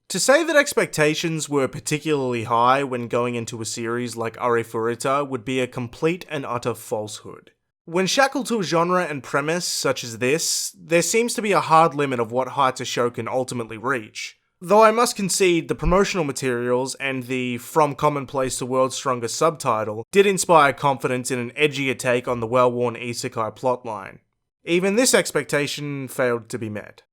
To say that expectations were particularly high when going into a series like Arifureta would be a complete and utter falsehood. When shackled to a genre and premise such as this, there seems to be a hard limit of what heights a show can ultimately reach. Though I must concede the promotional materials and the From Commonplace to World's Strongest subtitle did inspire confidence in an edgier take on the well-worn isekai plotline. Even this expectation failed to be met.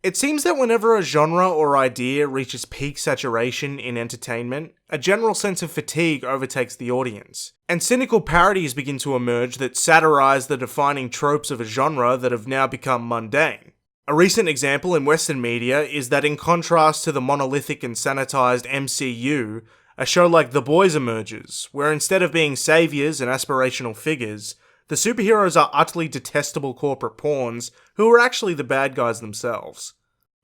It seems that whenever a genre or idea reaches peak saturation in entertainment, a general sense of fatigue overtakes the audience, and cynical parodies begin to emerge that satirize the defining tropes of a genre that have now become mundane. A recent example in Western media is that in contrast to the monolithic and sanitized MCU, a show like The Boys emerges, where instead of being saviors and aspirational figures, the superheroes are utterly detestable corporate pawns who are actually the bad guys themselves.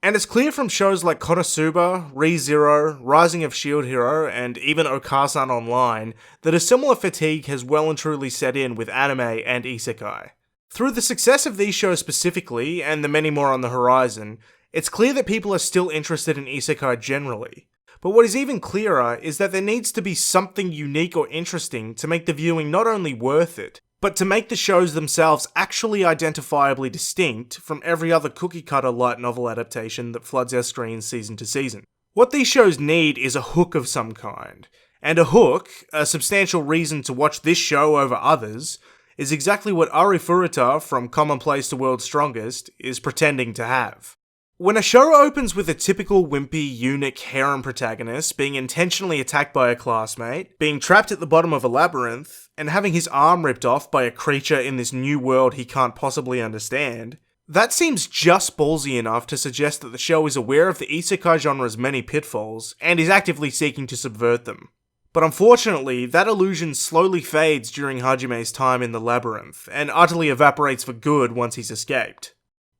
And it's clear from shows like Konosuba, Re:Zero, Rising of Shield Hero, and even Okasan Online that a similar fatigue has well and truly set in with anime and isekai. Through the success of these shows specifically, and the many more on the horizon, it's clear that people are still interested in isekai generally. But what is even clearer is that there needs to be something unique or interesting to make the viewing not only worth it, but to make the shows themselves actually identifiably distinct from every other cookie-cutter light novel adaptation that floods our screens season to season. What these shows need is a hook of some kind, and a hook, a substantial reason to watch this show over others, is exactly what Arifureta from Commonplace to World's Strongest is pretending to have. When a show opens with a typical wimpy, eunuch harem protagonist being intentionally attacked by a classmate, being trapped at the bottom of a labyrinth, and having his arm ripped off by a creature in this new world he can't possibly understand, that seems just ballsy enough to suggest that the show is aware of the isekai genre's many pitfalls, and is actively seeking to subvert them. But unfortunately, that illusion slowly fades during Hajime's time in the labyrinth, and utterly evaporates for good once he's escaped.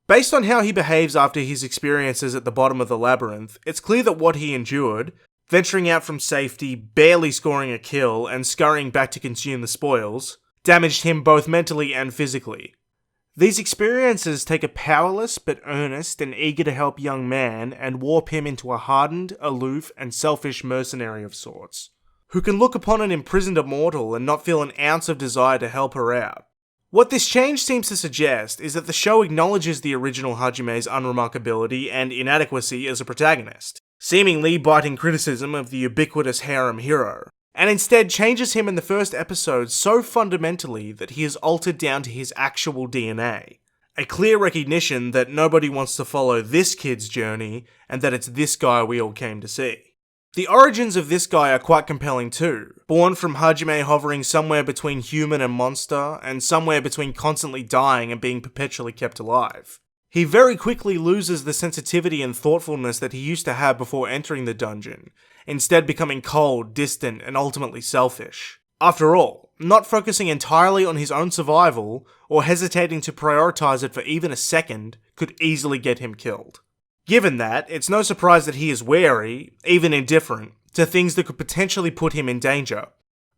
Based on how he behaves after his experiences at the bottom of the labyrinth, it's clear that what he endured, venturing out from safety, barely scoring a kill, and scurrying back to consume the spoils, damaged him both mentally and physically. These experiences take a powerless but earnest and eager to help young man and warp him into a hardened, aloof, and selfish mercenary of sorts, who can look upon an imprisoned immortal and not feel an ounce of desire to help her out. What this change seems to suggest is that the show acknowledges the original Hajime's unremarkability and inadequacy as a protagonist, seemingly biting criticism of the ubiquitous harem hero, and instead changes him in the first episode so fundamentally that he is altered down to his actual DNA. A clear recognition that nobody wants to follow this kid's journey, and that it's this guy we all came to see. The origins of this guy are quite compelling too, born from Hajime hovering somewhere between human and monster, and somewhere between constantly dying and being perpetually kept alive. He very quickly loses the sensitivity and thoughtfulness that he used to have before entering the dungeon, instead becoming cold, distant, and ultimately selfish. After all, not focusing entirely on his own survival, or hesitating to prioritize it for even a second, could easily get him killed. Given that, it's no surprise that he is wary, even indifferent, to things that could potentially put him in danger.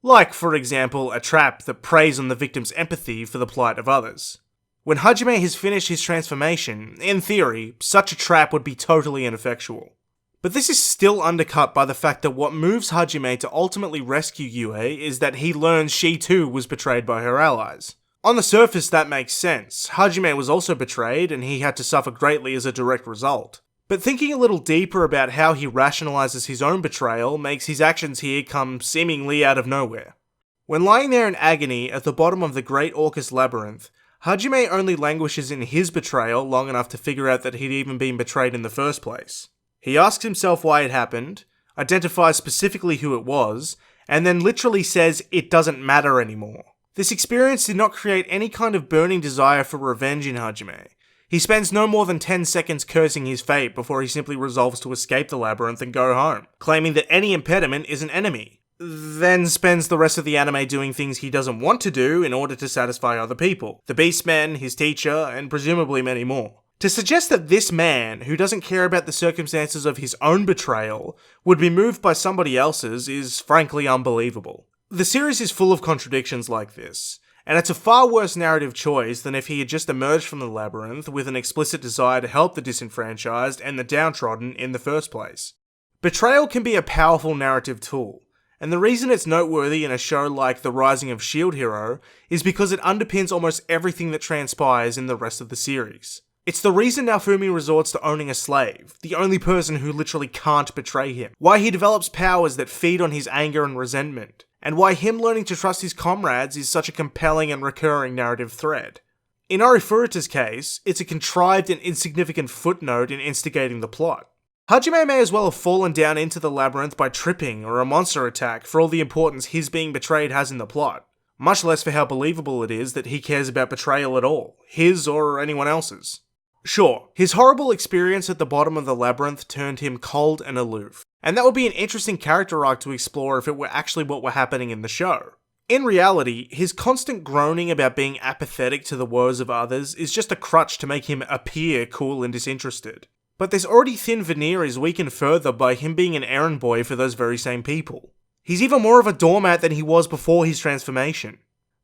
Like, for example, a trap that preys on the victim's empathy for the plight of others. When Hajime has finished his transformation, in theory, such a trap would be totally ineffectual. But this is still undercut by the fact that what moves Hajime to ultimately rescue Yue is that he learns she too was betrayed by her allies. On the surface, that makes sense. Hajime was also betrayed, and he had to suffer greatly as a direct result. But thinking a little deeper about how he rationalizes his own betrayal makes his actions here come seemingly out of nowhere. When lying there in agony at the bottom of the Great Orcus Labyrinth, Hajime only languishes in his betrayal long enough to figure out that he'd even been betrayed in the first place. He asks himself why it happened, identifies specifically who it was, and then literally says it doesn't matter anymore. This experience did not create any kind of burning desire for revenge in Hajime. He spends no more than 10 seconds cursing his fate before he simply resolves to escape the labyrinth and go home, claiming that any impediment is an enemy. Then spends the rest of the anime doing things he doesn't want to do in order to satisfy other people, the Beastmen, his teacher, and presumably many more. To suggest that this man, who doesn't care about the circumstances of his own betrayal, would be moved by somebody else's is frankly unbelievable. The series is full of contradictions like this, and it's a far worse narrative choice than if he had just emerged from the labyrinth with an explicit desire to help the disenfranchised and the downtrodden in the first place. Betrayal can be a powerful narrative tool, and the reason it's noteworthy in a show like The Rising of S.H.I.E.L.D. Hero is because it underpins almost everything that transpires in the rest of the series. It's the reason Naofumi resorts to owning a slave, the only person who literally can't betray him, why he develops powers that feed on his anger and resentment, and why him learning to trust his comrades is such a compelling and recurring narrative thread. In Arifureta's case, it's a contrived and insignificant footnote in instigating the plot. Hajime may as well have fallen down into the labyrinth by tripping or a monster attack for all the importance his being betrayed has in the plot, much less for how believable it is that he cares about betrayal at all, his or anyone else's. Sure, his horrible experience at the bottom of the labyrinth turned him cold and aloof, and that would be an interesting character arc to explore if it were actually what were happening in the show. In reality, his constant groaning about being apathetic to the woes of others is just a crutch to make him appear cool and disinterested. But this already thin veneer is weakened further by him being an errand boy for those very same people. He's even more of a doormat than he was before his transformation.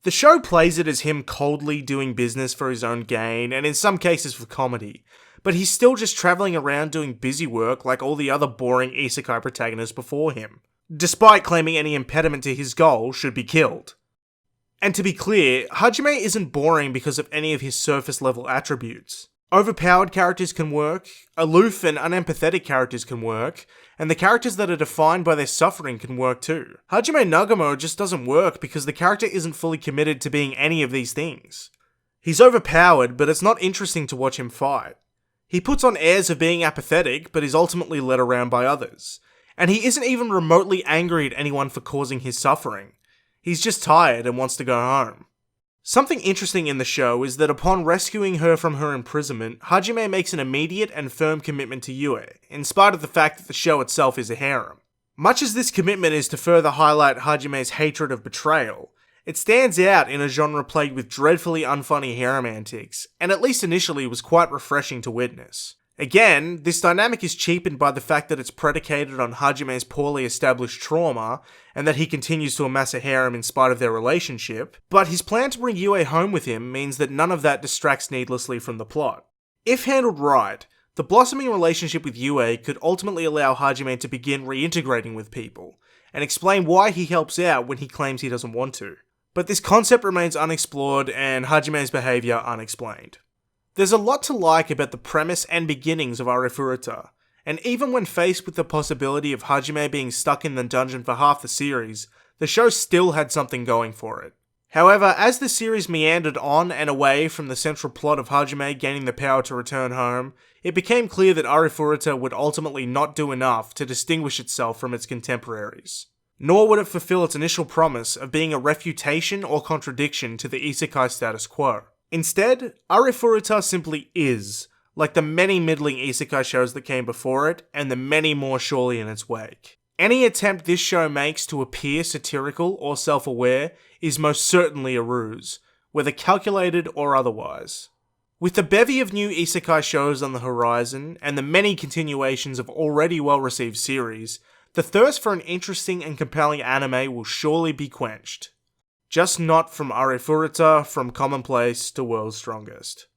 The show plays it as him coldly doing business for his own gain, and in some cases for comedy, but he's still just travelling around doing busy work like all the other boring isekai protagonists before him, despite claiming any impediment to his goal should be killed. And to be clear, Hajime isn't boring because of any of his surface level attributes. Overpowered characters can work, aloof and unempathetic characters can work, and the characters that are defined by their suffering can work too. Hajime Nagamo just doesn't work because the character isn't fully committed to being any of these things. He's overpowered, but it's not interesting to watch him fight. He puts on airs of being apathetic, but is ultimately led around by others. And he isn't even remotely angry at anyone for causing his suffering. He's just tired and wants to go home. Something interesting in the show is that upon rescuing her from her imprisonment, Hajime makes an immediate and firm commitment to Yue, in spite of the fact that the show itself is a harem. Much as this commitment is to further highlight Hajime's hatred of betrayal, it stands out in a genre plagued with dreadfully unfunny harem antics, and at least initially was quite refreshing to witness. Again, this dynamic is cheapened by the fact that it's predicated on Hajime's poorly established trauma, and that he continues to amass a harem in spite of their relationship, but his plan to bring Yue home with him means that none of that distracts needlessly from the plot. If handled right, the blossoming relationship with Yue could ultimately allow Hajime to begin reintegrating with people, and explain why he helps out when he claims he doesn't want to. But this concept remains unexplored, and Hajime's behaviour unexplained. There's a lot to like about the premise and beginnings of Arifureta, and even when faced with the possibility of Hajime being stuck in the dungeon for half the series, the show still had something going for it. However, as the series meandered on and away from the central plot of Hajime gaining the power to return home, it became clear that Arifureta would ultimately not do enough to distinguish itself from its contemporaries. Nor would it fulfill its initial promise of being a refutation or contradiction to the isekai status quo. Instead, Arifureta simply is, like the many middling isekai shows that came before it, and the many more surely in its wake. Any attempt this show makes to appear satirical or self-aware is most certainly a ruse, whether calculated or otherwise. With the bevy of new isekai shows on the horizon, and the many continuations of already well-received series, the thirst for an interesting and compelling anime will surely be quenched. Just not from Arifureta, from Commonplace to World's Strongest.